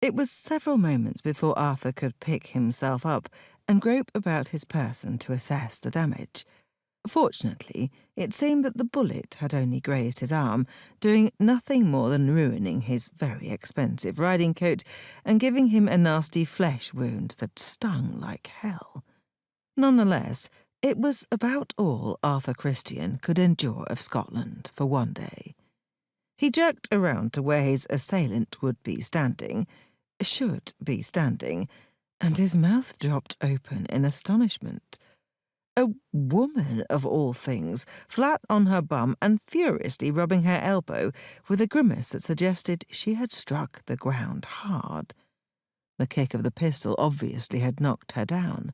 It was several moments before Arthur could pick himself up and grope about his person to assess the damage. Fortunately, it seemed that the bullet had only grazed his arm, doing nothing more than ruining his very expensive riding coat and giving him a nasty flesh wound that stung like hell. Nonetheless, it was about all Arthur Christian could endure of Scotland for one day. He jerked around to where his assailant should be standing, and his mouth dropped open in astonishment. A woman, of all things, flat on her bum and furiously rubbing her elbow with a grimace that suggested she had struck the ground hard. The kick of the pistol obviously had knocked her down.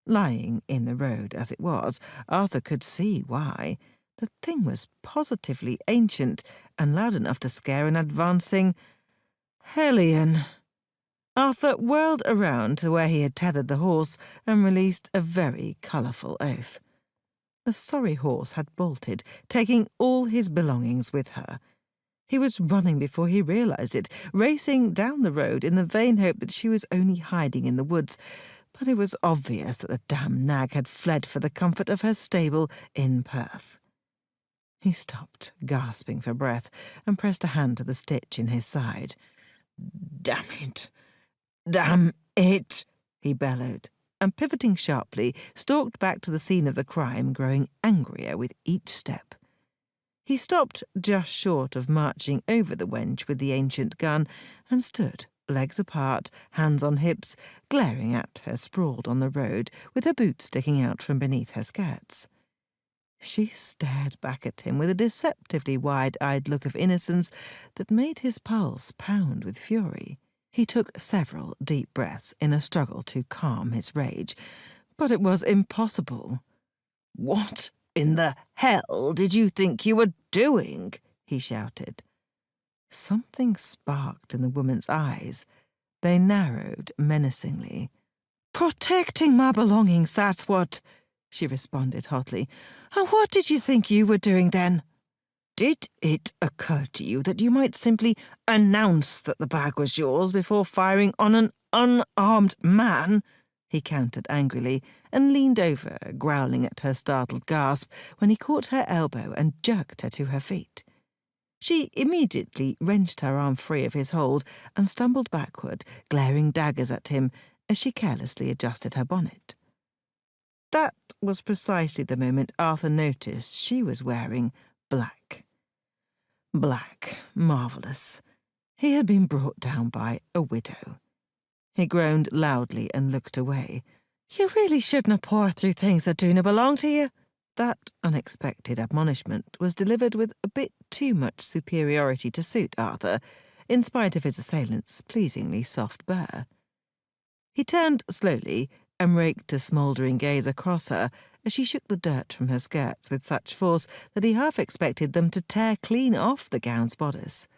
Lying in the road as it was, Arthur could see why. The thing was positively ancient and loud enough to scare an advancing hellion. Arthur whirled around to where he had tethered the horse and released a very colourful oath. The sorry horse had bolted, taking all his belongings with her. He was running before he realised it, racing down the road in the vain hope that she was only hiding in the woods, but it was obvious that the damned nag had fled for the comfort of her stable in Perth. He stopped, gasping for breath, and pressed a hand to the stitch in his side. "Damn it! Damn it!" he bellowed, and pivoting sharply, stalked back to the scene of the crime, growing angrier with each step. He stopped just short of marching over the wench with the ancient gun, and stood, legs apart, hands on hips, glaring at her sprawled on the road, with her boots sticking out from beneath her skirts. She stared back at him with a deceptively wide-eyed look of innocence that made his pulse pound with fury. He took several deep breaths in a struggle to calm his rage, but it was impossible. "What in the hell did you think you were doing?" he shouted. Something sparked in the woman's eyes. They narrowed menacingly. "Protecting my belongings, that's what," she responded hotly. "And what did you think you were doing then? Did it occur to you that you might simply announce that the bag was yours before firing on an unarmed man?" he countered angrily, and leaned over, growling at her startled gasp, when he caught her elbow and jerked her to her feet. She immediately wrenched her arm free of his hold and stumbled backward, glaring daggers at him as she carelessly adjusted her bonnet. That was precisely the moment Arthur noticed she was wearing black. Black, marvellous. He had been brought down by a widow. He groaned loudly and looked away. "You really shouldn't pour through things that do not belong to you." That unexpected admonishment was delivered with a bit too much superiority to suit Arthur, in spite of his assailant's pleasingly soft burr. He turned slowly and raked a smouldering gaze across her as she shook the dirt from her skirts with such force that he half expected them to tear clean off the gown's bodice.